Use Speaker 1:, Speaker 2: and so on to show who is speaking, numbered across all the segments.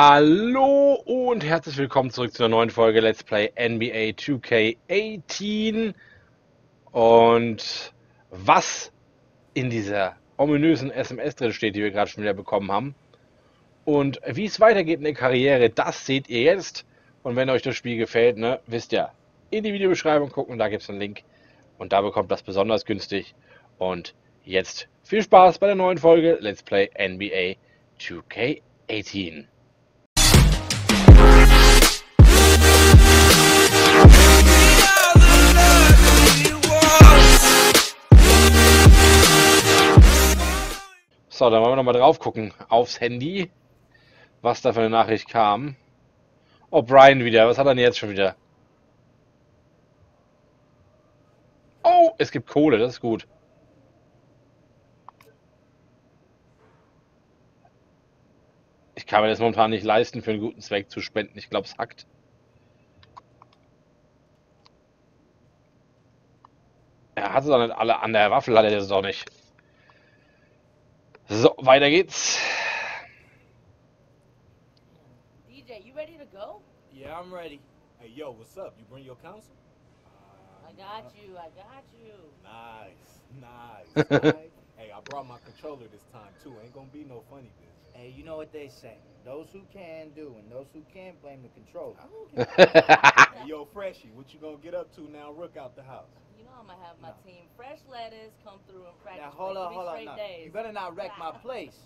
Speaker 1: Hallo und herzlich willkommen zurück zu einer neuen Folge Let's Play NBA 2K18. Und was in dieser ominösen SMS drin steht, die wir gerade schon wieder bekommen haben, und wie es weitergeht in der Karriere, das seht ihr jetzt. Und wenn euch das Spiel gefällt, ne, wisst ihr, in die Videobeschreibung gucken, da gibt es einen Link und da bekommt das besonders günstig. Und jetzt viel Spaß bei der neuen Folge Let's Play NBA 2K18. So, dann wollen wir nochmal drauf gucken aufs Handy, was da für eine Nachricht kam. Oh, Brian wieder. Was hat er denn jetzt schon wieder? Oh, es gibt Kohle, das ist gut. Ich kann mir das momentan nicht leisten, für einen guten Zweck zu spenden. Ich glaube, es hackt. Er hat es doch nicht alle an der Waffel, hat er das doch nicht. So, weiter geht's.
Speaker 2: DJ, you ready to go?
Speaker 3: Yeah, I'm ready. Hey, yo, what's up? You bring your counsel?
Speaker 2: I got you.
Speaker 3: Nice, nice. Hey, I brought my controller this time, too. Ain't gonna be no funny business.
Speaker 4: Hey, you know what they say. Those who can do and those who can't blame the controller.
Speaker 3: Hey, yo, Freshie, what you gonna get up to now? Rook out the house.
Speaker 2: You know I'm gonna have my team fresh lettuce come through and practice
Speaker 4: Now, hold
Speaker 2: for
Speaker 4: on,
Speaker 2: 3
Speaker 4: hold on.
Speaker 2: straight
Speaker 4: Now.
Speaker 2: days.
Speaker 4: You better not wreck my place.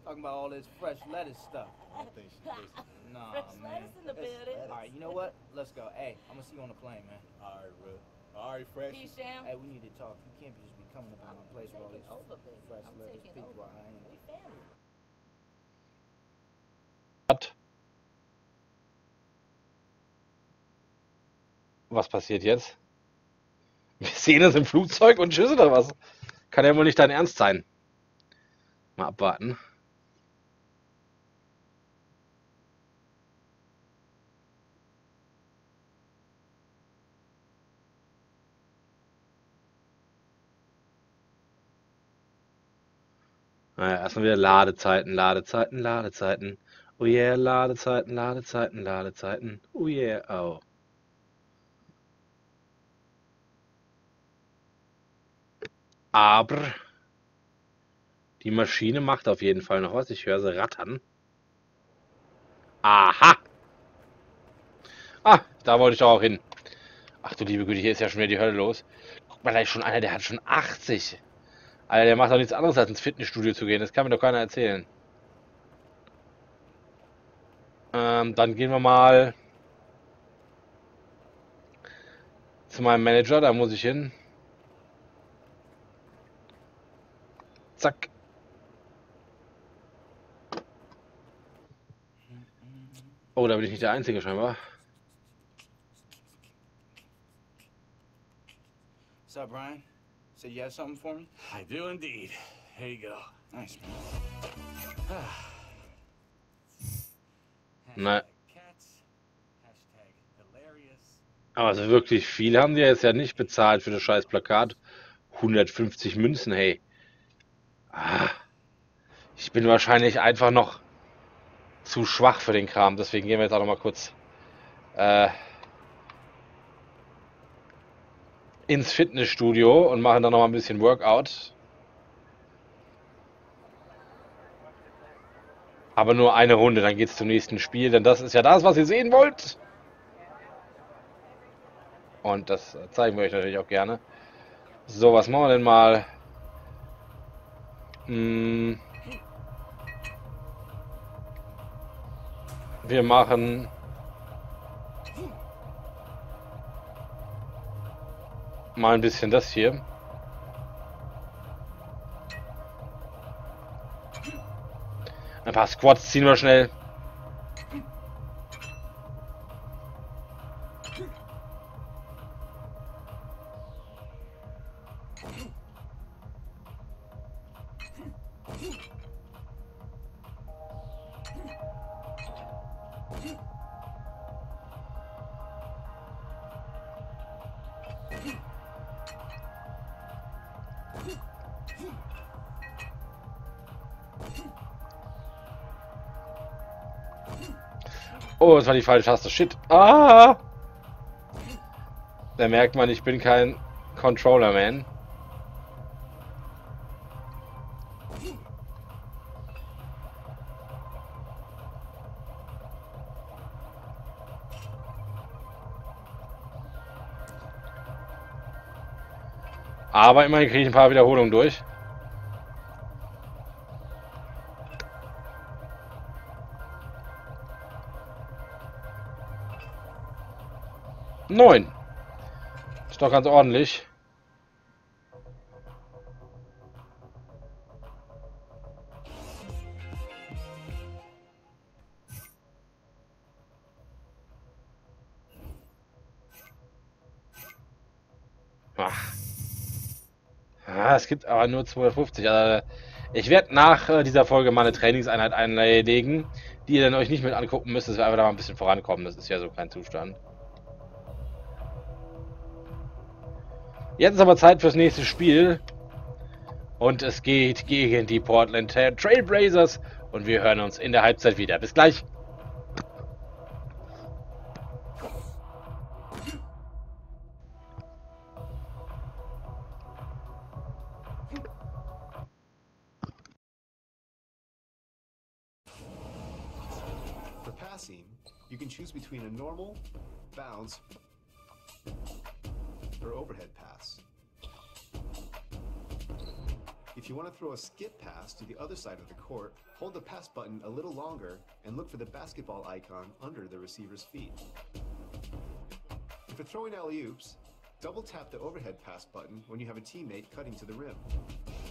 Speaker 4: Talking about all this fresh lettuce stuff.
Speaker 3: I don't think she listening.
Speaker 4: Nah,
Speaker 2: Fresh
Speaker 4: man.
Speaker 2: lettuce in the building.
Speaker 4: All right, you know what? Let's go. Hey, I'm gonna see you on the plane, man.
Speaker 3: All right, Rook. All right, Freshie.
Speaker 2: Peace, Sham.
Speaker 4: Hey, we need to talk. You can't just be coming up on my place with all
Speaker 2: Taking
Speaker 4: this
Speaker 2: over, baby.
Speaker 4: fresh
Speaker 2: I'm
Speaker 4: lettuce
Speaker 2: taking
Speaker 4: people.
Speaker 2: over. We family.
Speaker 1: Was passiert jetzt? Wir sehen uns im Flugzeug und tschüss oder was? Kann ja wohl nicht dein Ernst sein. Mal abwarten. Naja, erstmal wieder Ladezeiten. Oh yeah, Ladezeiten. Oh yeah, oh. Aber die Maschine macht auf jeden Fall noch was. Ich höre sie rattern. Aha! Ah, da wollte ich doch auch hin. Ach du liebe Güte, hier ist ja schon wieder die Hölle los. Guck mal, da ist schon einer, der hat schon 80. Alter, der macht doch nichts anderes, als ins Fitnessstudio zu gehen. Das kann mir doch keiner erzählen. Dann gehen wir mal zu meinem Manager. Da muss ich hin. Zack. Oh, da bin ich nicht der Einzige scheinbar.
Speaker 4: What's up, Brian? Said you had something for me?
Speaker 3: I do indeed. Here you go.
Speaker 4: Nice, man.
Speaker 1: Na,
Speaker 3: Cats. Hashtag hilarious.
Speaker 1: also wirklich viel haben die jetzt ja nicht bezahlt für das scheiß Plakat. 150 Münzen, hey. Ah, ich bin wahrscheinlich einfach noch zu schwach für den Kram. Deswegen gehen wir jetzt auch noch mal kurz ins Fitnessstudio und machen dann noch mal ein bisschen Workout. Aber nur eine Runde, dann geht's zum nächsten Spiel, denn das ist ja das, was ihr sehen wollt. Und das zeigen wir euch natürlich auch gerne. So, was machen wir denn mal? Wir machen mal ein bisschen das hier. Ein paar Squats ziehen wir schnell. Oh, das war die falsche Taste. Shit. Ah! Da merkt man, ich bin kein Controller-Man. Aber immerhin kriege ich ein paar Wiederholungen durch. Neun. Ist doch ganz ordentlich. Ach. Es gibt aber nur 250. Also ich werde nach dieser Folge mal eine Trainingseinheit einlegen, die ihr dann euch nicht mit angucken müsst, dass wir einfach da mal ein bisschen vorankommen. Das ist ja so kein Zustand. Jetzt ist aber Zeit fürs nächste Spiel. Und es geht gegen die Portland Trail Blazers. Und wir hören uns in der Halbzeit wieder. Bis gleich.
Speaker 5: For passing, you can choose between a normal, bounce, or overhead pass. If you want to throw a skip pass to the other side of the court, hold the pass button a little longer and look for the basketball icon under the receiver's feet. For throwing alley-oops, double tap the overhead pass button when you have a teammate cutting to the rim.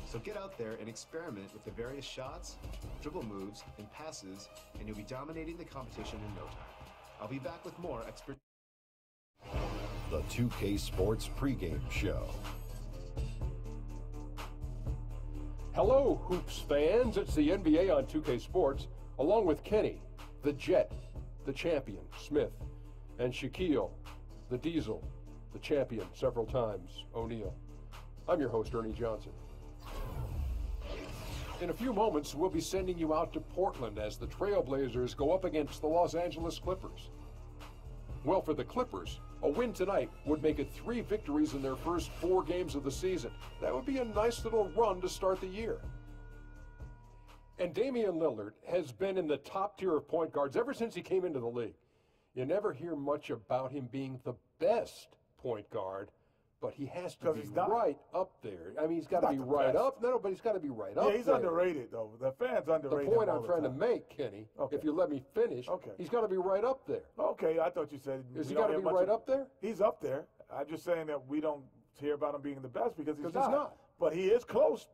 Speaker 5: So get out there and experiment with the various shots, dribble moves, and passes, and you'll be dominating the competition in no time. I'll be back with more expert.
Speaker 6: The 2K Sports pregame show.
Speaker 7: Hello, Hoops fans. It's the NBA on 2K Sports, along with Kenny, the Jet, the champion, Smith, and Shaquille, the Diesel, the champion several times, O'Neal. I'm your host, Ernie Johnson. In a few moments, we'll be sending you out to Portland as the Trailblazers go up against the Los Angeles Clippers. Well, for the Clippers, a win tonight would make it 3 victories in their first 4 games of the season. That would be a nice little run to start the year. And Damian Lillard has been in the top tier of point guards ever since he came into the league. You never hear much about him being the best point guard, but he has to be right up there. I mean, he's got to be right up. No, but he's got to be right up there.
Speaker 8: Yeah, he's underrated, though. The fans underrate him.
Speaker 7: The point I'm trying to make, Kenny, if you let me finish, he's got to be right up there.
Speaker 8: Okay, I thought you said...
Speaker 7: Is he got to be right up there?
Speaker 8: He's up there. I'm just saying that we don't hear about him being the best because he's not. But he is close.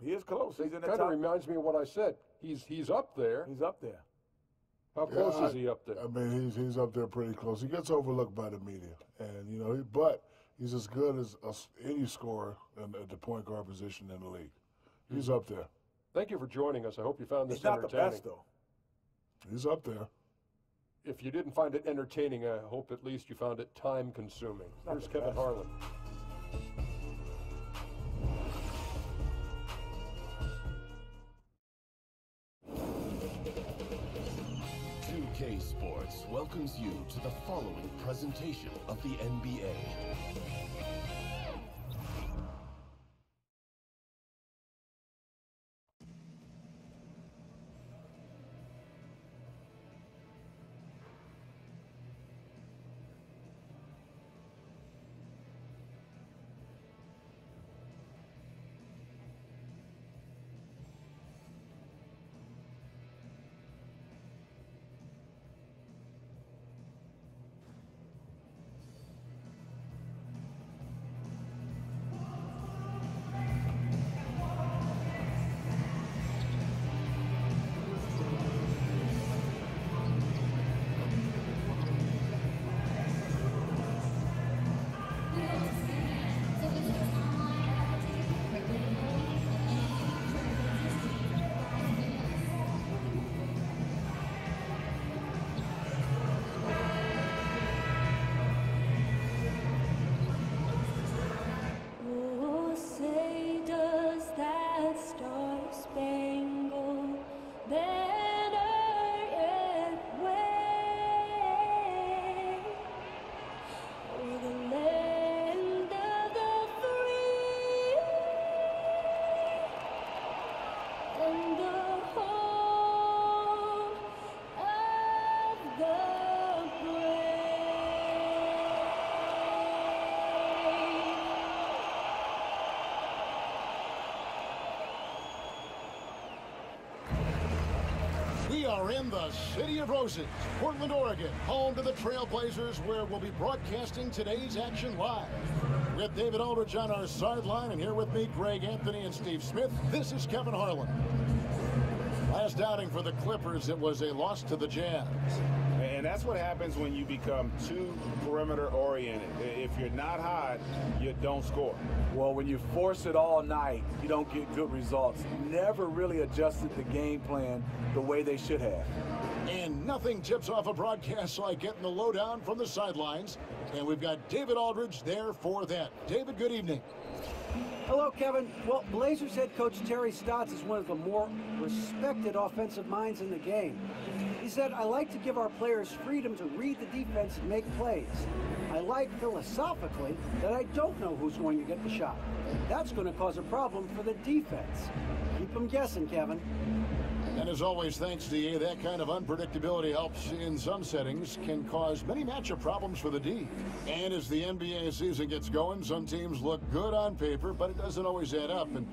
Speaker 8: He is close. He's in the top.
Speaker 7: It kind of reminds me of what I said. He's up there.
Speaker 8: He's up there.
Speaker 7: How close is he up there?
Speaker 9: I mean, he's up there pretty close. He gets overlooked by the media, and you know, but he's as good as any scorer at the point guard position in the league. He's up there.
Speaker 7: Thank you for joining us. I hope you found this
Speaker 8: entertaining.
Speaker 7: He's not the
Speaker 8: best, though.
Speaker 9: He's up there.
Speaker 7: If you didn't find it entertaining, I hope at least you found it time-consuming. Here's Kevin Harlan.
Speaker 6: 2K Sports welcomes you to the following presentation of the NBA.
Speaker 10: in the City of Roses, Portland, Oregon, home to the Trailblazers, where we'll be broadcasting today's action live. With David Aldridge on our sideline, and here with me, Greg Anthony and Steve Smith, this is Kevin Harlan. Last outing for the Clippers, it was a loss to the Jazz.
Speaker 11: And that's what happens when you become too perimeter oriented. If you're not hot, you don't score.
Speaker 12: Well, when you force it all night, you don't get good results. Never really adjusted the game plan the way they should have.
Speaker 10: And nothing tips off a broadcast like getting the lowdown from the sidelines. And we've got David Aldridge there for that. David, good evening.
Speaker 13: Hello, Kevin. Well, Blazers head coach Terry Stotts is one of the more respected offensive minds in the game. He said, "I like to give our players freedom to read the defense and make plays. I like philosophically that I don't know who's going to get the shot. That's going to cause a problem for the defense. Keep them guessing, Kevin."
Speaker 10: And as always, thanks to you, that kind of unpredictability helps in some settings, can cause many matchup problems for the D. And as the NBA season gets going, some teams look good on paper, but it doesn't always add up. And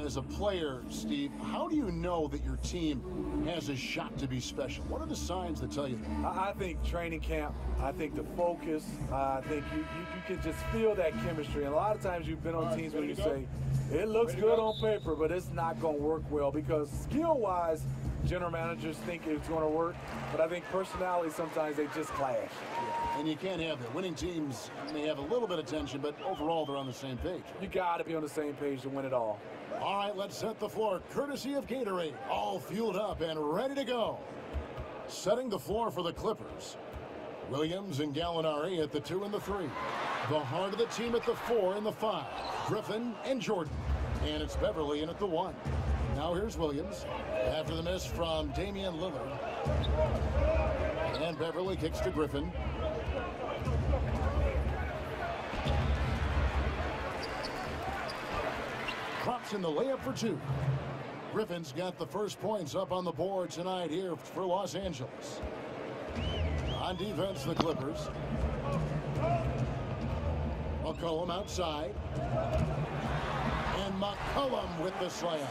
Speaker 10: as a player, Steve, how do you know that your team has a shot to be special? What are the signs that tell you that?
Speaker 12: I think training camp, I think the focus, I think you can just feel that chemistry. And a lot of times you've been on teams where you say, it looks good on paper, but it's not going to work well because skill-wise, general managers think it's going to work, but I think personality, sometimes they just clash.
Speaker 10: Yeah. And you can't have that. Winning teams may have a little bit of tension, but overall they're on the same page.
Speaker 12: You got to be on the same page to win it all.
Speaker 10: All right, let's set the floor, courtesy of Gatorade, all fueled up and ready to go. Setting the floor for the Clippers, Williams and Gallinari at the 2 and the 3. The heart of the team at the 4 and the 5. Griffin and Jordan. And it's Beverly in at the 1. Now here's Williams after the miss from Damian Lillard. And Beverly kicks to Griffin. Drops in the layup for 2. Griffin's got the first points up on the board tonight here for Los Angeles. On defense, the Clippers. McCollum outside. And McCollum with the slam.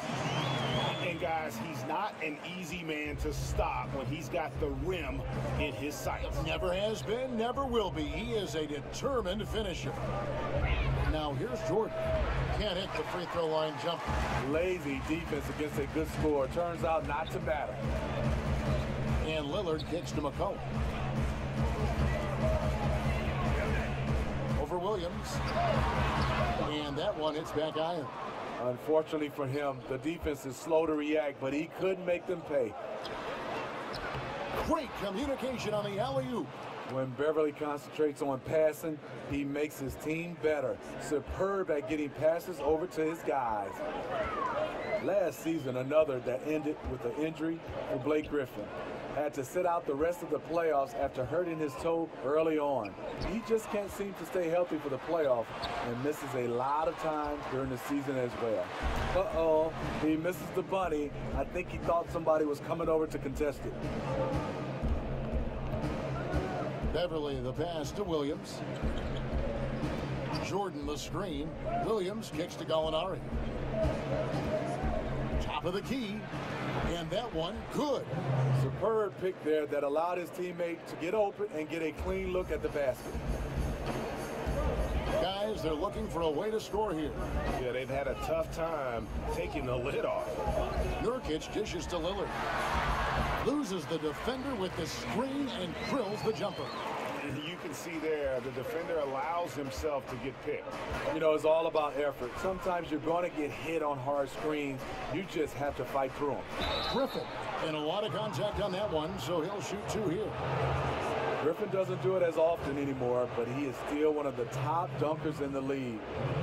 Speaker 11: And guys, he's not an easy man to stop when he's got the rim in his sights.
Speaker 10: Never has been, never will be. He is a determined finisher. Now here's Jordan. Can't hit the free throw line jumper.
Speaker 12: Lazy defense against a good scorer. Turns out not to matter.
Speaker 10: And Lillard kicks to McCollum. Over Williams. And that one hits back iron.
Speaker 12: Unfortunately for him, the defense is slow to react, but he couldn't make them pay.
Speaker 10: Great communication on the alley-oop.
Speaker 12: When Beverly concentrates on passing, he makes his team better. Superb at getting passes over to his guys. Last season, another that ended with an injury for Blake Griffin. Had to sit out the rest of the playoffs after hurting his toe early on. He just can't seem to stay healthy for the playoffs and misses a lot of time during the season as well. Uh-oh, he misses the bunny. I think he thought somebody was coming over to contest it.
Speaker 10: Beverly the pass to Williams. Jordan the screen. Williams kicks to Gallinari. Top of the key. And that one, good.
Speaker 12: Superb pick there that allowed his teammate to get open and get a clean look at the basket.
Speaker 10: Guys, they're looking for a way to score here.
Speaker 11: Yeah, they've had a tough time taking the lid off.
Speaker 10: Nurkic dishes to Lillard. Loses the defender with the screen and drills the jumper.
Speaker 11: You can see there, the defender allows himself to get picked.
Speaker 12: You know, it's all about effort. Sometimes you're going to get hit on hard screens. You just have to fight through them.
Speaker 10: Griffin, and a lot of contact on that one, so he'll shoot 2 here.
Speaker 12: Griffin doesn't do it as often anymore, but he is still one of the top dunkers in the league.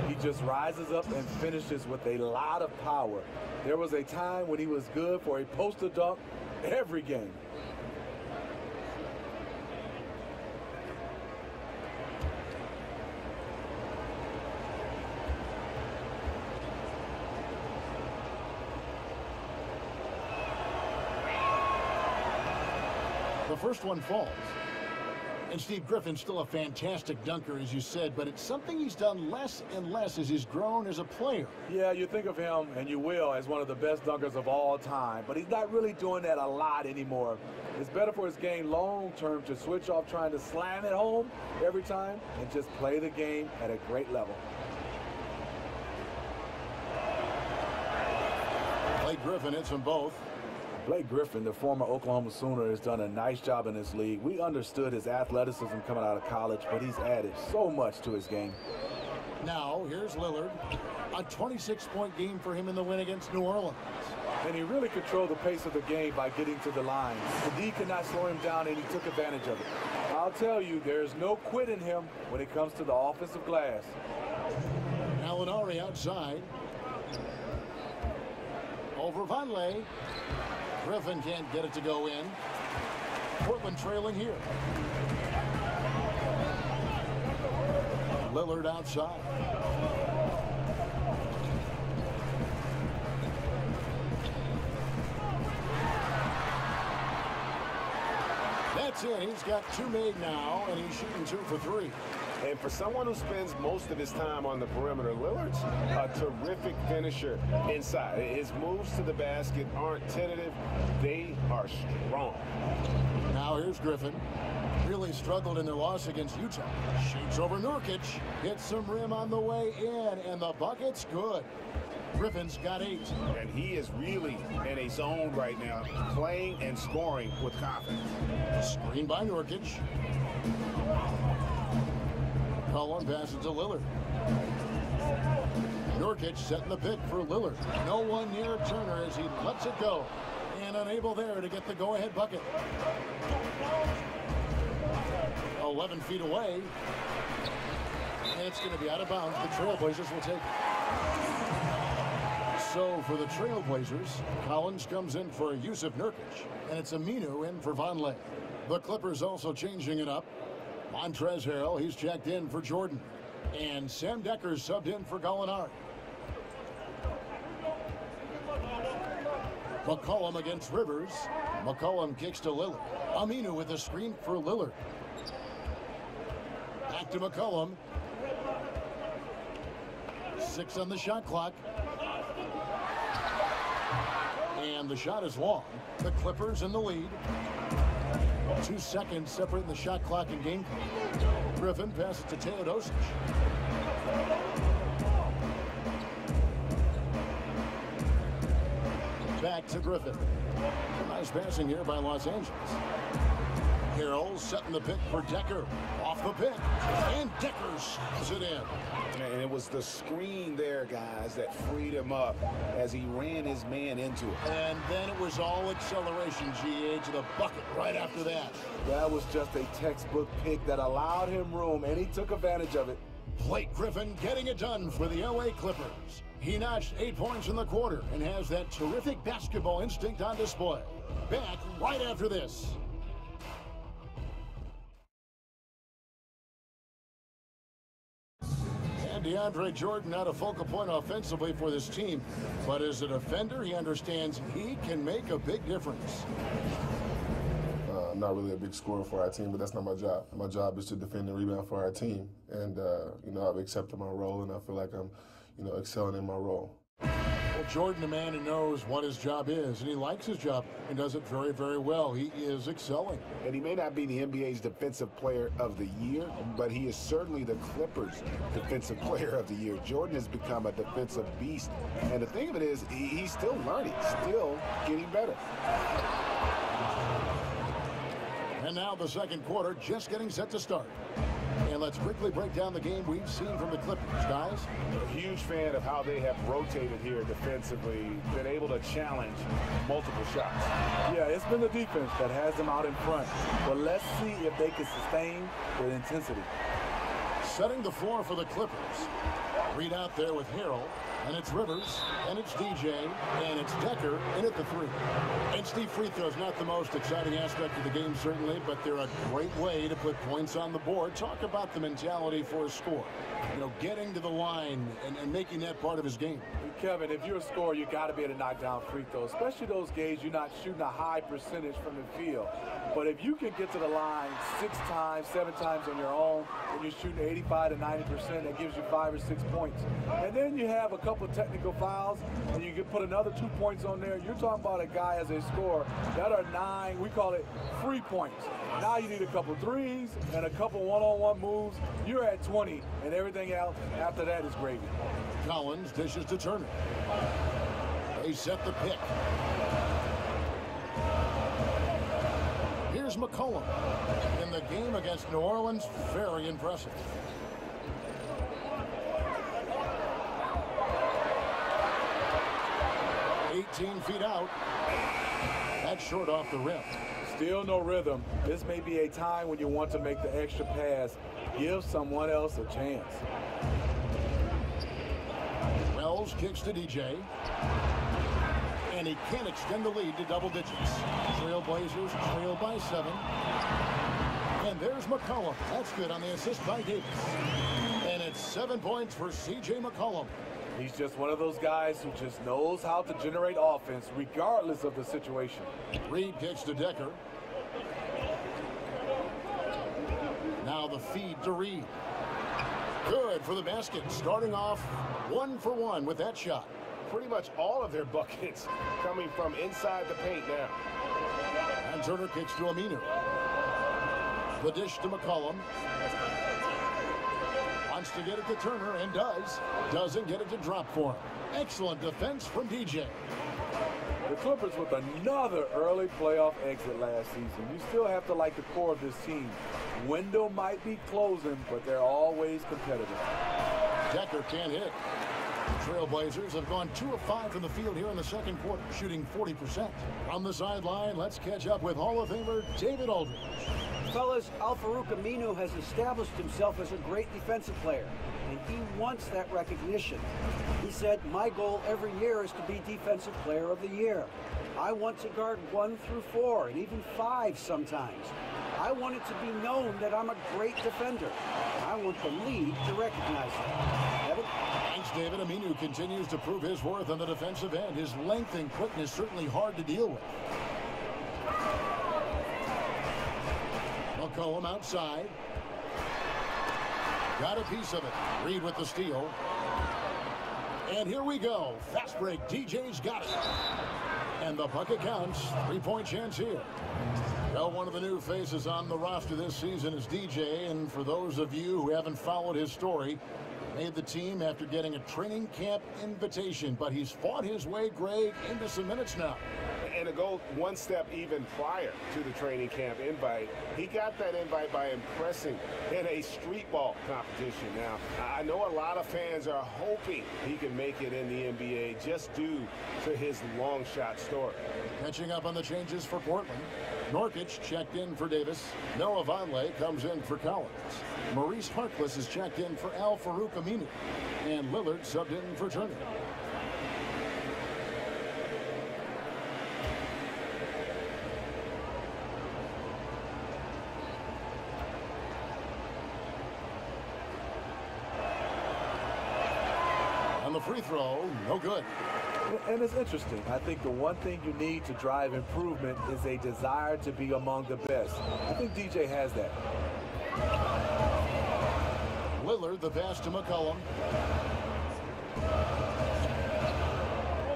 Speaker 12: He just rises up and finishes with a lot of power. There was a time when he was good for a poster dunk every game.
Speaker 10: The first one falls. And Steve, Griffin's still a fantastic dunker, as you said, but it's something he's done less and less as he's grown as a player.
Speaker 12: Yeah, you think of him, and you will, as one of the best dunkers of all time, but he's not really doing that a lot anymore. It's better for his game long-term to switch off trying to slam it home every time and just play the game at a great level.
Speaker 10: Blake Griffin hits them both.
Speaker 12: Blake Griffin, the former Oklahoma Sooner, has done a nice job in this league. We understood his athleticism coming out of college, but he's added so much to his game.
Speaker 10: Now, here's Lillard. A 26-point game for him in the win against New Orleans.
Speaker 12: And he really controlled the pace of the game by getting to the line. The D could not slow him down, and he took advantage of it. I'll tell you, there's no quit in him when it comes to the offensive glass.
Speaker 10: Gallinari outside. Over Vonleh. Griffin can't get it to go in. Portland trailing here. Lillard outside. That's it. He's got 2 made now, and he's shooting 2 for 3.
Speaker 11: And for someone who spends most of his time on the perimeter, Lillard's a terrific finisher inside. His moves to the basket aren't tentative. They are strong.
Speaker 10: Now here's Griffin. Really struggled in their loss against Utah. Shoots over Nurkic. Hits some rim on the way in, and the bucket's good. Griffin's got 8.
Speaker 11: And he is really in a zone right now, playing and scoring with confidence.
Speaker 10: Screen by Nurkic. Cullen passes to Lillard. Nurkic setting the pick for Lillard. No one near Turner as he lets it go. And unable there to get the go-ahead bucket. 11 feet away. And it's going to be out of bounds. The Trailblazers will take it. So for the Trailblazers, Collins comes in for Yusuf Nurkic. And it's Aminu in for Vonleh. The Clippers also changing it up. Montrezl Harrell, he's checked in for Jordan. And Sam Decker's subbed in for Gallinari. McCollum against Rivers. McCollum kicks to Lillard. Aminu with a screen for Lillard. Back to McCollum. 6 on the shot clock. And the shot is long. The Clippers in the lead. 2 seconds separating the shot clock and game clock. Griffin passes to Teodosic. Back to Griffin. Nice passing here by Los Angeles. Harrell setting the pick for Decker. Off the pick. And Decker slows it in.
Speaker 11: And it was the screen there, guys, that freed him up as he ran his man into it.
Speaker 10: And then it was all acceleration, GA, to the bucket right after that.
Speaker 12: That was just a textbook pick that allowed him room, and he took advantage of it.
Speaker 10: Blake Griffin getting it done for the LA Clippers. He notched 8 points in the quarter and has that terrific basketball instinct on display. Back right after this. DeAndre Jordan not a focal point offensively for this team, but as a defender, he understands he can make a big difference.
Speaker 14: I'm not really a big scorer for our team, but that's not my job. My job is to defend and rebound for our team, and I've accepted my role, and I feel like I'm, excelling in my role.
Speaker 10: Well, Jordan, a man who knows what his job is, and he likes his job and does it very, very well. He is excelling.
Speaker 11: And he may not be the NBA's Defensive Player of the Year, but he is certainly the Clippers' Defensive Player of the Year. Jordan has become a defensive beast. And the thing of it is, he's still learning, still getting better.
Speaker 10: And now the second quarter just getting set to start. And let's quickly break down the game we've seen from the Clippers, guys.
Speaker 11: A huge fan of how they have rotated here defensively, been able to challenge multiple shots.
Speaker 12: Yeah, it's been the defense that has them out in front. But let's see if they can sustain their intensity.
Speaker 10: Setting the floor for the Clippers. Reed out there with Harrell. And it's Rivers, and it's DJ, and it's Decker in at the 3. And Steve, free throws not the most exciting aspect of the game, certainly, but they're a great way to put points on the board. Talk about the mentality for a score. You know, getting to the line and making that part of his game.
Speaker 12: Kevin, if you're a scorer, you got to be able to knock down free throws, especially those games you're not shooting a high percentage from the field. But if you can get to the line 6 times, 7 times on your own, and you're shooting 85 to 90%, that gives you 5 or 6 points. And then you have a couple of technical fouls, and you can put another 2 points on there. You're talking about a guy as a scorer that are 9, we call it free points. Now you need a couple threes and a couple one-on-one moves. You're at 20, and everything else after that is gravy.
Speaker 10: Collins dishes to Turner. They set the pick. Here's McCollum. In the game against New Orleans, very impressive. "18 feet out. That's short off the rim.
Speaker 12: Still no rhythm. This may be a time when you want to make the extra pass. Give someone else a chance.
Speaker 10: Wells kicks to DJ. And he can't extend the lead to double digits. Trailblazers trail by 7. And there's McCollum. That's good on the assist by Davis. And it's 7 points for C.J. McCollum.
Speaker 12: He's just one of those guys who just knows how to generate offense regardless of the situation.
Speaker 10: Reed kicks to Decker. Now the feed to Reed. Good for the basket. Starting off 1 for 1 with that shot.
Speaker 11: Pretty much all of their buckets coming from inside the paint now.
Speaker 10: And Turner kicks to Aminu. The dish to McCollum. Wants to get it to Turner and does. Doesn't get it to drop for him. Excellent defense from DJ.
Speaker 12: The Clippers with another early playoff exit last season. You still have to like the core of this team. Window might be closing, but they're always competitive.
Speaker 10: Decker can't hit. Trailblazers have gone 2 of 5 from the field here in the second quarter, shooting 40%. On the sideline, let's catch up with Hall of Famer David Aldridge.
Speaker 13: Fellas, Al-Farouq Aminu has established himself as a great defensive player, and he wants that recognition. He said, "My goal every year is to be Defensive Player of the Year. I want to guard 1 through 4, and even 5 sometimes. I want it to be known that I'm a great defender. I want the league to recognize that." Evan?
Speaker 10: Thanks, David. Aminu continues to prove his worth on the defensive end. His length and quickness certainly hard to deal with. McCollum outside. Got a piece of it. Reed with the steal. And here we go. Fast break. DJ's got it. And the bucket counts. 3-point chance here. Well, one of the new faces on the roster this season is DJ. And for those of you who haven't followed his story, he made the team after getting a training camp invitation. But he's fought his way, Greg, into some minutes now.
Speaker 11: And to go one step even prior to the training camp invite, he got that invite by impressing in a street ball competition. Now, I know a lot of fans are hoping he can make it in the NBA just due to his long shot story.
Speaker 10: Catching up on the changes for Portland. Norkic checked in for Davis. Noah Vonleh comes in for Collins. Maurice Harkless is checked in for Al-Farouq Aminu. And Lillard subbed in for Turner. On the free throw, no good.
Speaker 12: And it's interesting. I think the one thing you need to drive improvement is a desire to be among the best. I think DJ has that.
Speaker 10: Lillard, the pass to McCollum.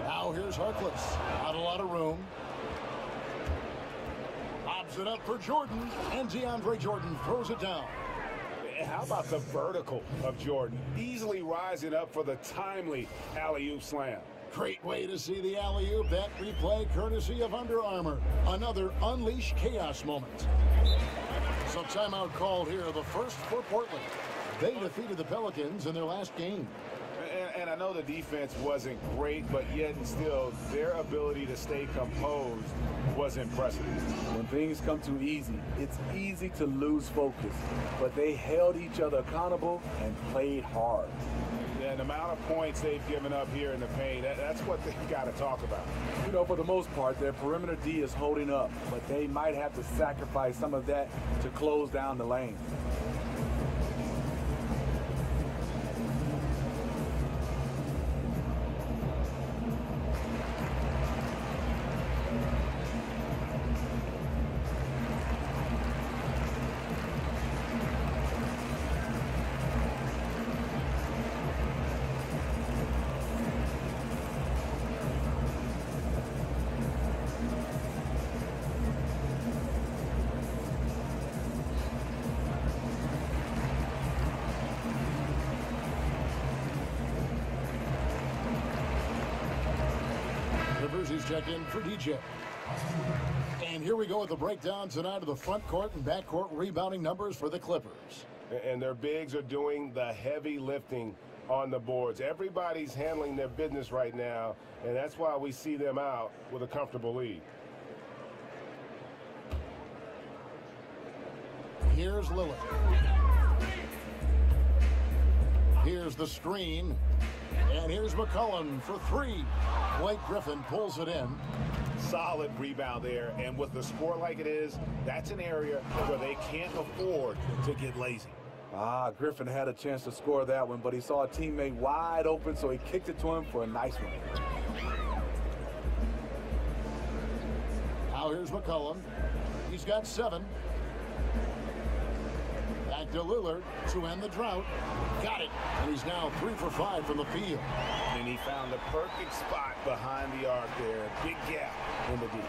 Speaker 10: Now here's Harkless. Not a lot of room. Lobs it up for Jordan, and DeAndre Jordan throws it down.
Speaker 11: How about the vertical of Jordan? Easily rising up for the timely alley-oop slam.
Speaker 10: Great way to see the alley-oop. That replay courtesy of Under Armour. Another Unleash Chaos moment. So timeout called here, the first for Portland. They defeated the Pelicans in their last game.
Speaker 11: And I know the defense wasn't great, but yet and still, their ability to stay composed was impressive.
Speaker 12: When things come too easy, it's easy to lose focus. But they held each other accountable and played hard.
Speaker 11: Yeah, And the amount of points they've given up here in the paint, that's what they've got to talk about.
Speaker 12: You know, for the most part, their perimeter D is holding up, but they might have to sacrifice some of that to close down the lane.
Speaker 10: Check in for DJ. And here we go with the breakdown tonight of the front court and back court rebounding numbers for the Clippers.
Speaker 11: And their bigs are doing the heavy lifting on the boards. Everybody's handling their business right now, and that's why we see them out with a comfortable lead.
Speaker 10: Here's Lillard. Here's the screen. And here's McCollum for three. Blake Griffin pulls it in.
Speaker 11: Solid rebound there, and with the score like it is, that's an area where they can't afford to get lazy.
Speaker 12: Griffin had a chance to score that one, but he saw a teammate wide open, so he kicked it to him for a nice one.
Speaker 10: Now here's McCollum. He's got 7. Back to Lillard to end the drought. Got it. And he's now 3 for 5 from the field.
Speaker 11: And he found the perfect spot behind the arc there. Big gap in the deep.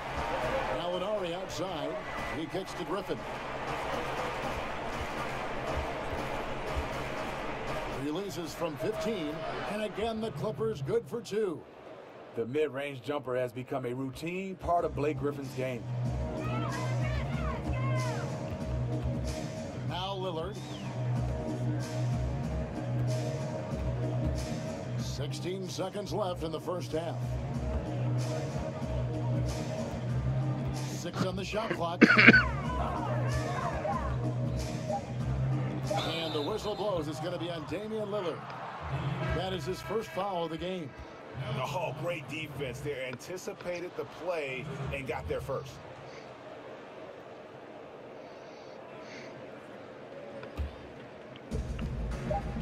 Speaker 10: Gallinari outside. He kicks to Griffin. Releases from 15. And again, the Clippers good for 2.
Speaker 12: The mid-range jumper has become a routine part of Blake Griffin's game.
Speaker 10: Now Lillard. 16 seconds left in the first half. 6 on the shot clock. And the whistle blows. It's going to be on Damian Lillard. That is his first foul of the game.
Speaker 11: Oh, great defense there. Anticipated the play and got there first.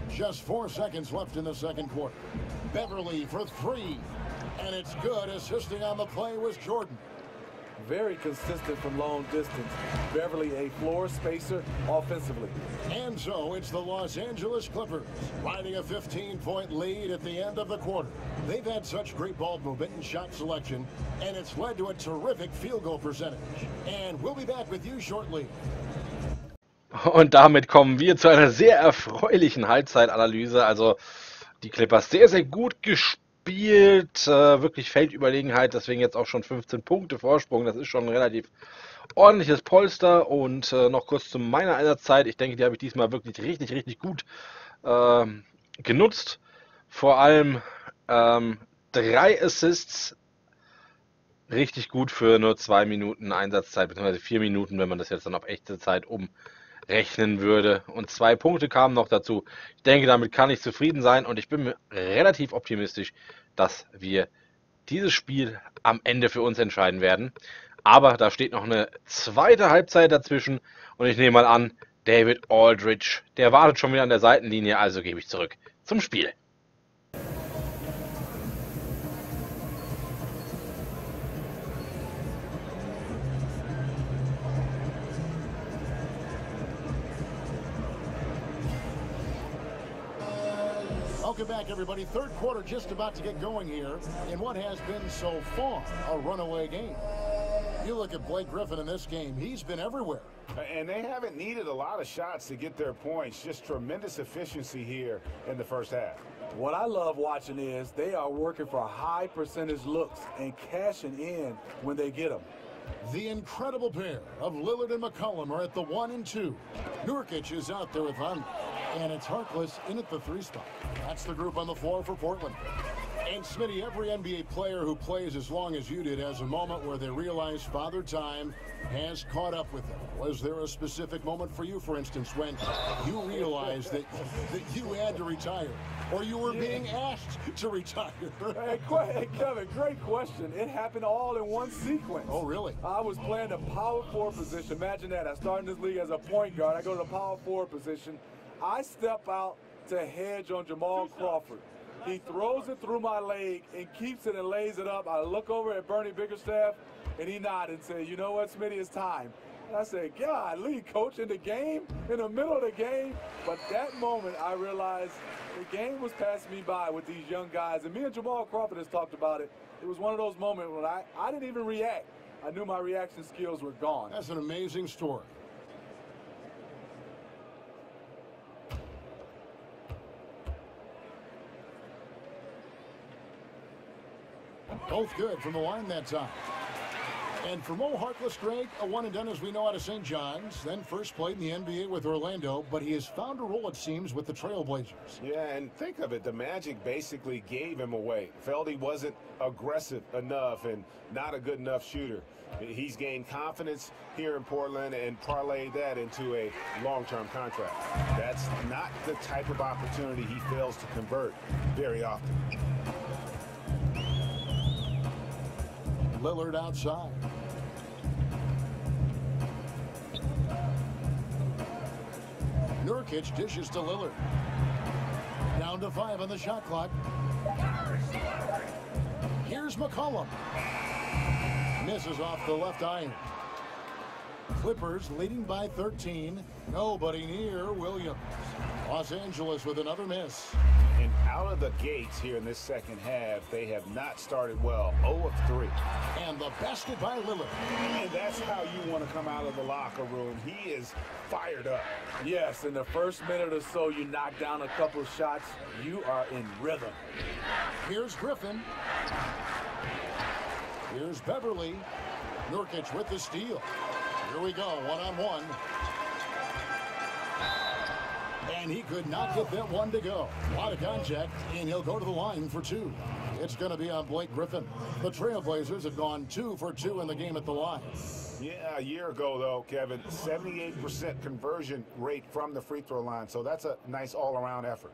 Speaker 10: Just 4 seconds left in the second quarter. Beverly for 3. And it's good. Assisting on the play was Jordan.
Speaker 12: Very consistent from long distance. Beverly a floor spacer offensively.
Speaker 10: And so it's the Los Angeles Clippers riding a 15-point lead at the end of the quarter. They've had such great ball movement and shot selection, and it's led to a terrific field goal percentage. And we'll be back with you shortly.
Speaker 1: Und damit kommen wir zu einer sehr erfreulichen Halbzeitanalyse. Also die Clippers sehr, sehr gut gespielt. Wirklich Feldüberlegenheit, deswegen jetzt auch schon 15 Punkte Vorsprung. Das ist schon ein relativ ordentliches Polster. Und noch kurz zu meiner Einsatzzeit. Ich denke, die habe ich diesmal wirklich richtig, richtig gut genutzt. Vor allem 3 Assists. Richtig gut für nur 2 Minuten Einsatzzeit, beziehungsweise 4 Minuten, wenn man das jetzt dann auf echte Zeit umrechnen würde. Und 2 Punkte kamen noch dazu. Ich denke, damit kann ich zufrieden sein und ich bin mir relativ optimistisch, dass wir dieses Spiel am Ende für uns entscheiden werden. Aber da steht noch eine zweite Halbzeit dazwischen und ich nehme mal an, David Aldridge, der wartet schon wieder an der Seitenlinie, also gebe ich zurück zum Spiel.
Speaker 10: Welcome back, everybody. Third quarter just about to get going here in what has been so far a runaway game. You look at Blake Griffin in this game. He's been everywhere.
Speaker 11: And they haven't needed a lot of shots to get their points. Just tremendous efficiency here in the first half.
Speaker 12: What I love watching is they are working for high percentage looks and cashing in when they get them.
Speaker 10: The incredible pair of Lillard and McCollum are at the 1 and 2. Nurkic is out there with Hunt. And it's Harkless in at the 3 spot. That's the group on the floor for Portland. And Smitty, every NBA player who plays as long as you did has a moment where they realize Father Time has caught up with them. Was there a specific moment for you, for instance, when you realized that you had to retire, or you were being asked to retire?
Speaker 12: Hey, Kevin, great question. It happened all in one sequence.
Speaker 10: Oh, really?
Speaker 12: I was playing the power forward position. Imagine that. I started in this league as a point guard. I go to the power forward position. I step out to hedge on Jamal Crawford. He throws it through my leg and keeps it and lays it up. I look over at Bernie Bickerstaff, and he nodded and said, you know what, Smitty, it's time. And I said, God, lead coach in the game, in the middle of the game. But that moment, I realized the game was passing me by with these young guys. And me and Jamal Crawford has talked about it. It was one of those moments when I didn't even react. I knew my reaction skills were gone.
Speaker 10: That's an amazing story. Both good from the line that time. And for Mo Harkless, Greg, a one and done as we know out of St. John's, then first played in the NBA with Orlando, but he has found a role, it seems, with the Trailblazers.
Speaker 11: Yeah, and think of it, the Magic basically gave him away. Felt he wasn't aggressive enough and not a good enough shooter. He's gained confidence here in Portland and parlayed that into a long-term contract. That's not the type of opportunity he fails to convert very often.
Speaker 10: Lillard outside. Nurkic dishes to Lillard. Down to 5 on the shot clock. Here's McCollum. Misses off the left iron. Clippers leading by 13. Nobody near Williams. Los Angeles with another miss.
Speaker 11: And out of the gates here in this second half, they have not started well. 0 of 3.
Speaker 10: And the basket by Lillard.
Speaker 11: And that's how you want to come out of the locker room. He is fired up.
Speaker 12: Yes, in the first minute or so, you knock down a couple of shots. You are in rhythm.
Speaker 10: Here's Griffin. Here's Beverly. Nurkic with the steal. Here we go, one-on-one. And he could not get that one to go. A lot of contact, and he'll go to the line for 2. It's going to be on Blake Griffin. The Trailblazers have gone 2 for 2 in the game at the line.
Speaker 11: Yeah, a year ago, though, Kevin, 78% conversion rate from the free throw line. So that's a nice all-around effort.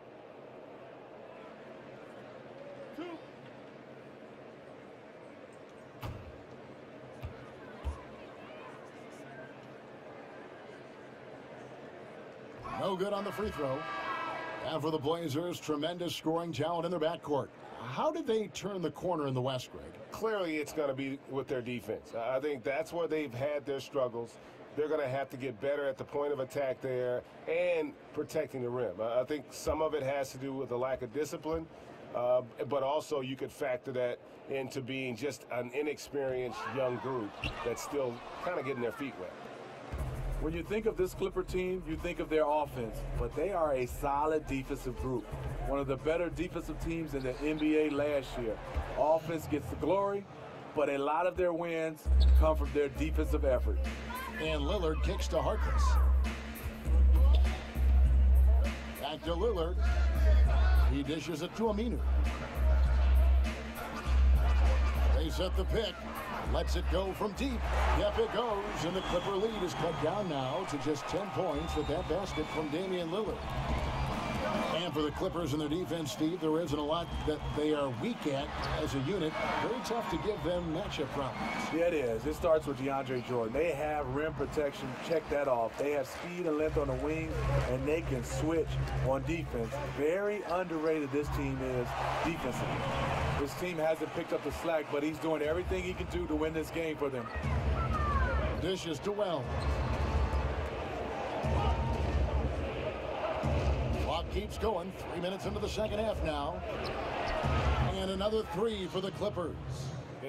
Speaker 10: No good on the free throw. And for the Blazers, tremendous scoring talent in their backcourt. How did they turn the corner in the West, Greg?
Speaker 11: Clearly, it's going to be with their defense. I think that's where they've had their struggles. They're going to have to get better at the point of attack there and protecting the rim. I think some of it has to do with the lack of discipline, but also you could factor that into being just an inexperienced young group that's still kind of getting their feet wet.
Speaker 12: When you think of this Clipper team, you think of their offense, but they are a solid defensive group. One of the better defensive teams in the NBA last year. Offense gets the glory, but a lot of their wins come from their defensive effort.
Speaker 10: And Lillard kicks to Harkless. Back to Lillard. He dishes it to Aminu. They set the pick. Lets it go from deep. Yep, it goes. And the Clipper lead is cut down now to just 10 points with that basket from Damian Lillard. And for the Clippers and their defense, Steve, there isn't a lot that they are weak at as a unit. Very tough to give them matchup problems.
Speaker 12: Yeah, it is. It starts with DeAndre Jordan. They have rim protection. Check that off. They have speed and length on the wing, and they can switch on defense. Very underrated this team is defensively. This team hasn't picked up the slack, but he's doing everything he can do to win this game for them.
Speaker 10: Dishes to Wells. Clock keeps going. 3 minutes into the second half now. And another 3 for the Clippers.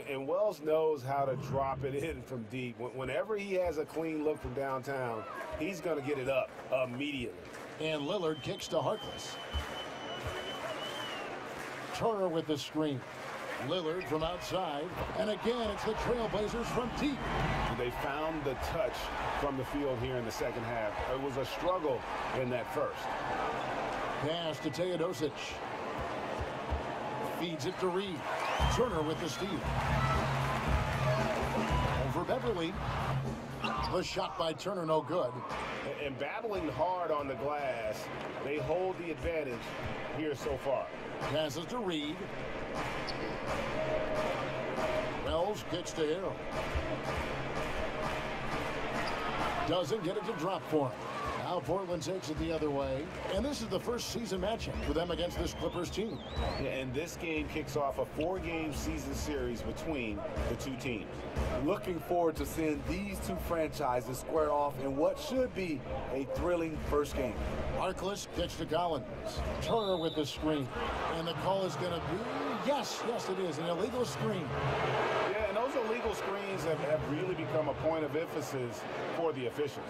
Speaker 11: And Wells knows how to drop it in from deep. Whenever he has a clean look from downtown, he's going to get it up immediately.
Speaker 10: And Lillard kicks to Harkless. Turner with the screen. Lillard from outside. And again, it's the Trailblazers from deep.
Speaker 11: They found the touch from the field here in the second half. It was a struggle in that first.
Speaker 10: Pass to Teodosic. Feeds it to Reed. Turner with the steal. Over Beverly. The shot by Turner, no good.
Speaker 11: And battling hard on the glass, they hold the advantage here so far.
Speaker 10: Passes to Reed. Wells kicks to Hill. Doesn't get it to drop for him. Now Portland takes it the other way. And this is the first season matchup for them against this Clippers team.
Speaker 11: Yeah, and this game kicks off a 4-game season series between the two teams.
Speaker 12: Looking forward to seeing these two franchises square off in what should be a thrilling first game.
Speaker 10: Harkless kicks to Collins. Turner with the screen. And the call is going to be, yes, it is, an illegal screen.
Speaker 11: Yeah, and those illegal screens have really become a point of emphasis for the officials.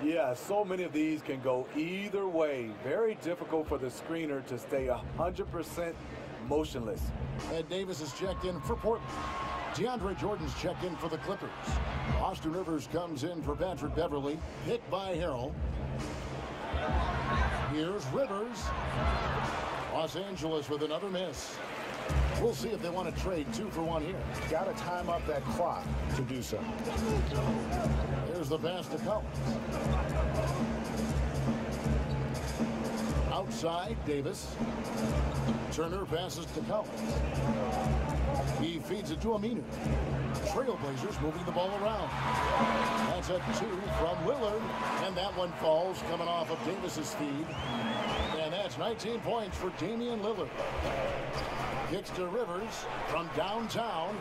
Speaker 12: Yeah, so many of these can go either way. Very difficult for the screener to stay 100% motionless.
Speaker 10: Ed Davis is checked in for Portland. DeAndre Jordan's checked in for the Clippers. Austin Rivers comes in for Patrick Beverly. Hit by Harrell. Here's Rivers. Los Angeles with another miss. We'll see if they want to trade 2 for 1 here.
Speaker 11: Got to time up that clock to do so.
Speaker 10: Here's the pass to Collins. Outside, Davis. Turner passes to Collins. He feeds it to Aminu. Trailblazers moving the ball around. That's a 2 from Lillard. And that one falls coming off of Davis's feed. And that's 19 points for Damian Lillard. Kicks to Rivers from downtown.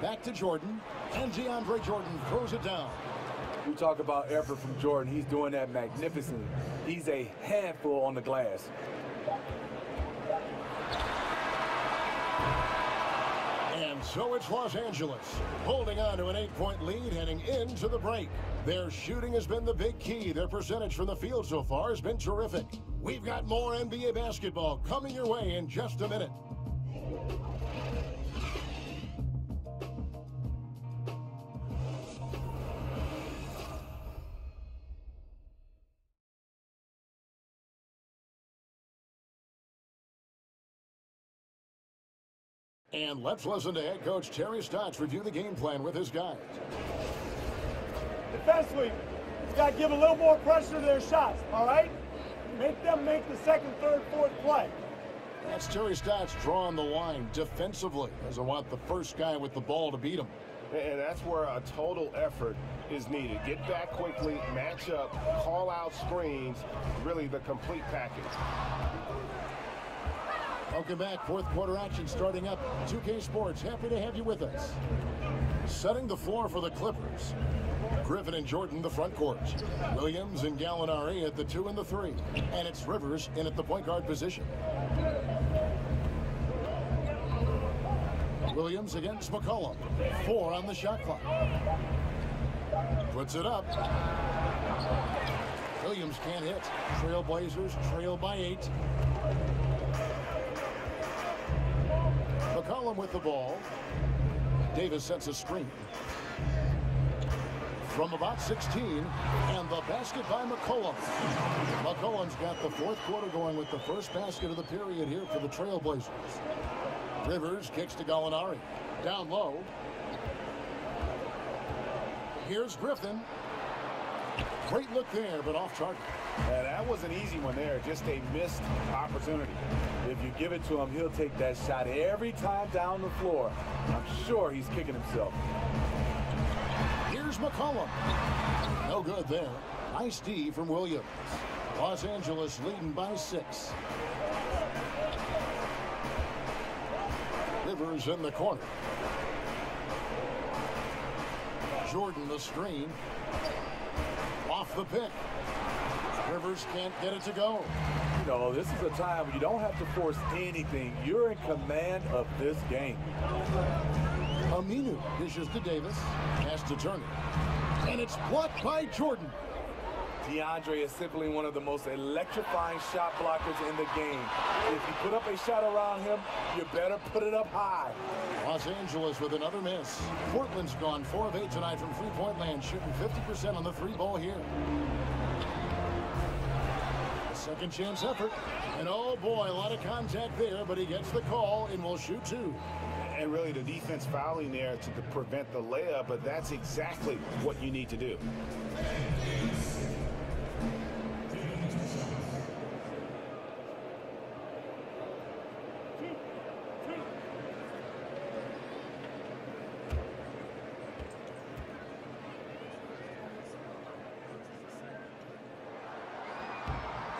Speaker 10: Back to Jordan, and DeAndre Jordan throws it down.
Speaker 12: We talk about effort from Jordan. He's doing that magnificently. He's a handful on the glass.
Speaker 10: And so it's Los Angeles, holding on to an 8-point lead heading into the break. Their shooting has been the big key. Their percentage from the field so far has been terrific. We've got more NBA basketball coming your way in just a minute. And let's listen to head coach Terry Stotts review the game plan with his guys.
Speaker 8: Defensively, you got to give a little more pressure to their shots, all right? Make them make the second, third, fourth play.
Speaker 10: That's Terry Stotts drawing the line defensively. Doesn't want the first guy with the ball to beat him.
Speaker 11: And that's where a total effort is needed. Get back quickly, match up, call out screens, really the complete package.
Speaker 10: Welcome back. Fourth quarter action starting up. 2K Sports, happy to have you with us. Setting the floor for the Clippers. Griffin and Jordan, the front court. Williams and Gallinari at the 2 and the 3. And it's Rivers in at the point guard position. Williams against McCollum. 4 on the shot clock. Puts it up. Williams can't hit. Trailblazers trail by 8. McCollum with the ball. Davis sets a screen. From about 16, and the basket by McCollum. McCollum's got the fourth quarter going with the first basket of the period here for the Trailblazers. Rivers kicks to Gallinari. Down low. Here's Griffin. Great look there, but off target.
Speaker 11: Yeah, that was an easy one there, just a missed opportunity.
Speaker 12: If you give it to him, he'll take that shot every time down the floor. I'm sure he's kicking himself.
Speaker 10: Here's McCollum. No good there. Nice D from Williams. Los Angeles leading by 6. Rivers in the corner. Jordan the screen. Off the pick. Rivers can't get it to go.
Speaker 12: You know, this is a time when you don't have to force anything. You're in command of this game.
Speaker 10: Aminu dishes to Davis. Pass to Turner. And it's blocked by Jordan.
Speaker 12: DeAndre is simply one of the most electrifying shot blockers in the game. If you put up a shot around him, you better put it up high.
Speaker 10: Los Angeles with another miss. Portland's gone 4 of 8 tonight from three-point land, shooting 50% on the 3 ball here. Second chance effort. And oh boy, a lot of contact there, but he gets the call and will shoot two.
Speaker 11: And really the defense fouling there to prevent the layup, but that's exactly what you need to do.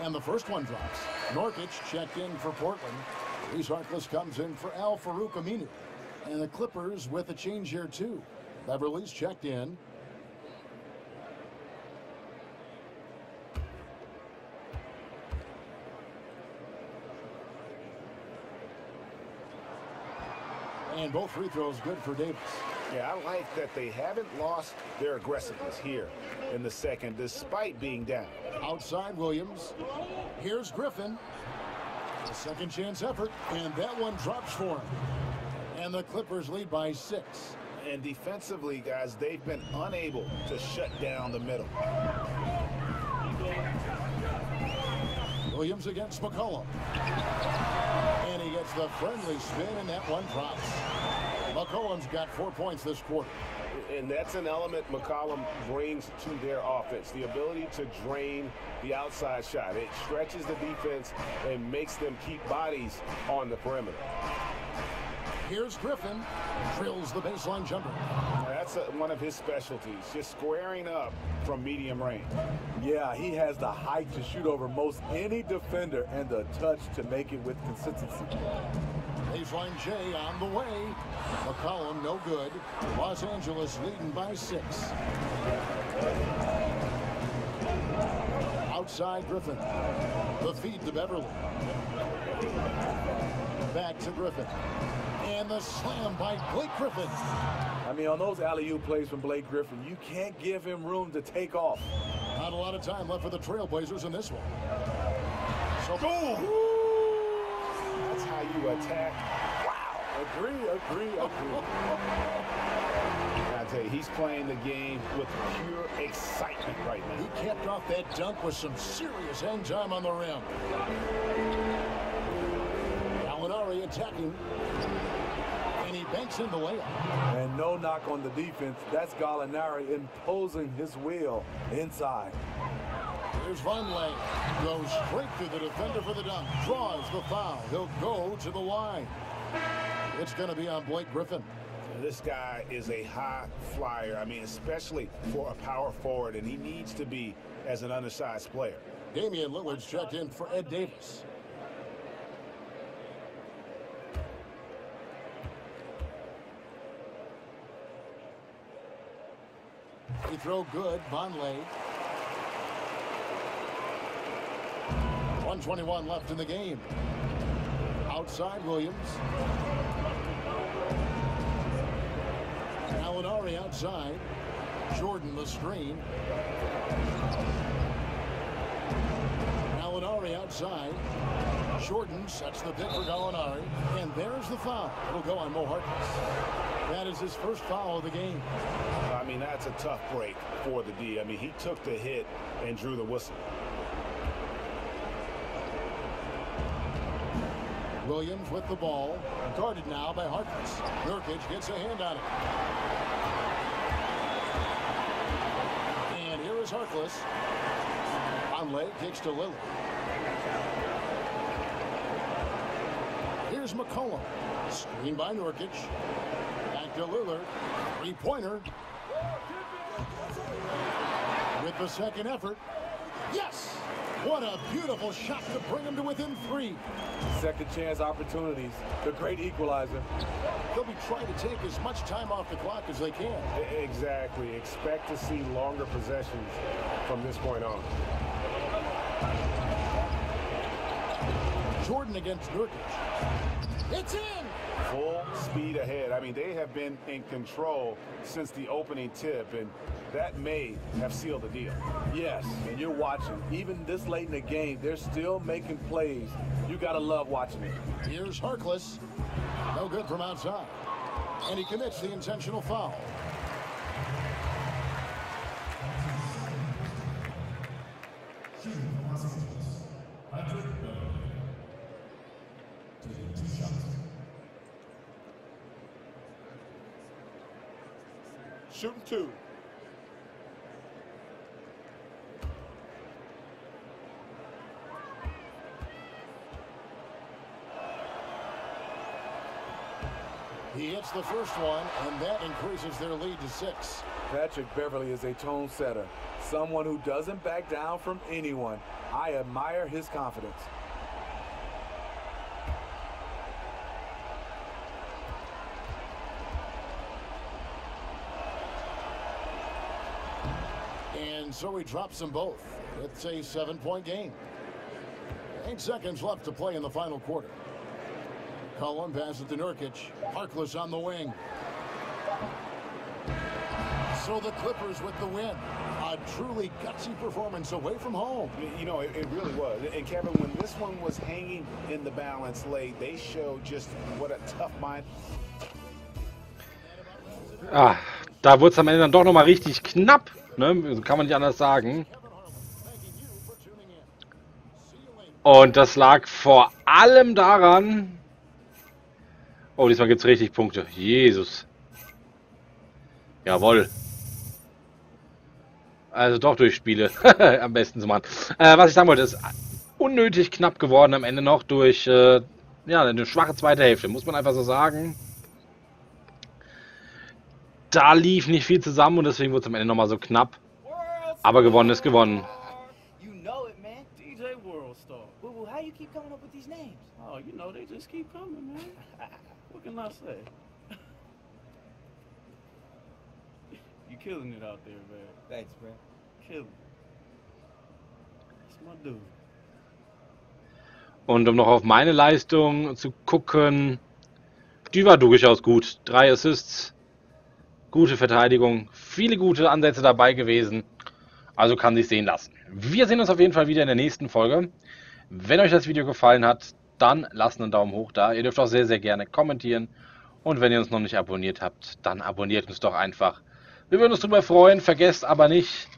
Speaker 10: And the first one drops. Norkic checked in for Portland. Reese Harkless comes in for Al Farouk Aminu. And the Clippers with a change here too. Beverly's checked in. And both free throws good for Davis.
Speaker 11: Yeah, I like that they haven't lost their aggressiveness here in the second, despite being down.
Speaker 10: Outside Williams. Here's Griffin. A second chance effort, and that one drops for him. And the Clippers lead by 6.
Speaker 11: And defensively, guys, they've been unable to shut down the middle.
Speaker 10: Williams against McCollum. And he gets the friendly spin, and that one drops. McCollum's got 4 points this quarter.
Speaker 11: And that's an element McCollum brings to their offense, the ability to drain the outside shot. It stretches the defense and makes them keep bodies on the perimeter.
Speaker 10: Here's Griffin, drills the baseline jumper.
Speaker 11: That's one of his specialties, just squaring up from medium range.
Speaker 12: Yeah, he has the height to shoot over most any defender and the touch to make it with consistency.
Speaker 10: Baseline J on the way. McCollum no good. Los Angeles leading by 6. Outside Griffin. The feed to Beverly. Back to Griffin. And the slam by Blake Griffin.
Speaker 12: I mean, on those alley-oop plays from Blake Griffin, you can't give him room to take off.
Speaker 10: Not a lot of time left for the Trailblazers in this one. So,
Speaker 11: that's how you attack.
Speaker 12: Wow. Agree.
Speaker 11: I tell you, he's playing the game with pure excitement right now.
Speaker 10: He kept off that dunk with some serious hang time on the rim. Gallinari attacking. And he banks in the layup.
Speaker 12: And no knock on the defense. That's Gallinari imposing his will inside.
Speaker 10: Here's Vonleh. Goes straight through the defender for the dunk. Draws the foul. He'll go to the line. It's going to be on Blake Griffin.
Speaker 11: This guy is a high flyer. I mean, especially for a power forward, and he needs to be as an undersized player.
Speaker 10: Damian Lillard's checked in for Ed Davis. Free throw good. Vonleh. 1:21 left in the game. Outside Williams. Gallinari outside. Jordan the screen. Gallinari outside. Jordan sets the pick for Gallinari. And there's the foul. It'll go on Mo Harkless. That is his first foul of the game.
Speaker 11: I mean, that's a tough break for the D. I mean, he took the hit and drew the whistle.
Speaker 10: Williams with the ball. Guarded now by Harkless. Nurkic gets a hand on it. And here is Harkless. Vonleh kicks to Lillard. Here's McCollum. Screen by Nurkic. Back to Lillard. Three-pointer. With the second effort. Yes! What a beautiful shot to bring him to within 3.
Speaker 12: Second chance opportunities. The great equalizer.
Speaker 10: They'll be trying to take as much time off the clock as they can.
Speaker 11: Exactly. Expect to see longer possessions from this point on.
Speaker 10: Jordan against Nurkic. It's in!
Speaker 11: Full speed ahead. I mean, they have been in control since the opening tip, and that may have sealed the deal.
Speaker 12: Yes, and you're watching. Even this late in the game, they're still making plays. You got to love watching it.
Speaker 10: Here's Harkless. No good from outside. And he commits the intentional foul.
Speaker 8: Shooting 2.
Speaker 10: He hits the first one, and that increases their lead to 6.
Speaker 12: Patrick Beverly is a tone setter, someone who doesn't back down from anyone. I admire his confidence.
Speaker 10: And so he drops them both. It's a 7-point game. 8 seconds left to play in the final quarter. Cullen passes to Nurkic. Harkless on the wing. So the Clippers with the win. A truly gutsy performance away from home.
Speaker 11: You know, it really was. And Kevin, when this one was hanging in the balance late, they showed just what a tough mind.
Speaker 1: Ah, da wurde es am Ende dann doch nochmal richtig knapp. Ne? Kann man nicht anders sagen. Und das lag vor allem daran... Oh, diesmal gibt es richtig Punkte. Jesus. Jawohl. Also doch durch Spiele. Am besten zu machen. Was ich sagen wollte, ist unnötig knapp geworden am Ende noch durch ja, eine schwache zweite Hälfte. Muss man einfach so sagen. Da lief nicht viel zusammen und deswegen wurde es am Ende nochmal so knapp. Aber gewonnen ist gewonnen.
Speaker 4: You know it, man. DJ Worldstar. Well, how you keep coming up with these names?
Speaker 15: Oh, you know, they just keep coming, man. What can I say? You killing it out there, man.
Speaker 4: Thanks, man.
Speaker 15: Killing. That's my dude.
Speaker 1: Und um noch auf meine Leistung zu gucken, die war durchaus gut. 3 Assists, gute Verteidigung, viele gute Ansätze dabei gewesen. Also kann sich sehen lassen. Wir sehen uns auf jeden Fall wieder in der nächsten Folge. Wenn euch das Video gefallen hat, dann lasst einen Daumen hoch da. Ihr dürft auch sehr, sehr gerne kommentieren. Und wenn ihr uns noch nicht abonniert habt, dann abonniert uns doch einfach. Wir würden uns darüber freuen. Vergesst aber nicht,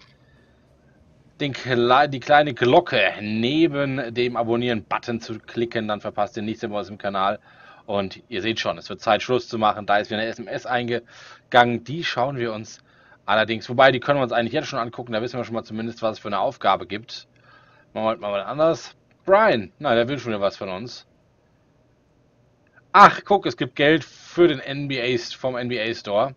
Speaker 1: die kleine Glocke neben dem Abonnieren-Button zu klicken. Dann verpasst ihr nichts mehr aus dem Kanal. Und ihr seht schon, es wird Zeit, Schluss zu machen. Da ist wieder eine SMS eingegangen. Die schauen wir uns allerdings. Wobei, die können wir uns eigentlich jetzt schon angucken. Da wissen wir schon mal zumindest, was es für eine Aufgabe gibt. Machen wir heute mal was anderes. Brian, na, der will schon wieder was von uns. Ach, guck, es gibt Geld für den vom NBA Store.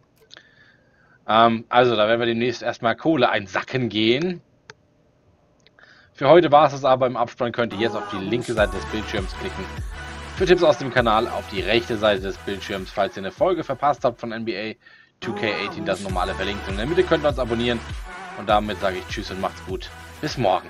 Speaker 1: Also, da werden wir demnächst erstmal Kohle einsacken gehen. Für heute war es das aber. Im Abspann könnt ihr jetzt auf die linke Seite des Bildschirms klicken. Für Tipps aus dem Kanal auf die rechte Seite des Bildschirms, falls ihr eine Folge verpasst habt von NBA 2K18, das normale verlinkt. Und in der Mitte könnt ihr uns abonnieren. Und damit sage ich Tschüss und macht's gut. Bis morgen.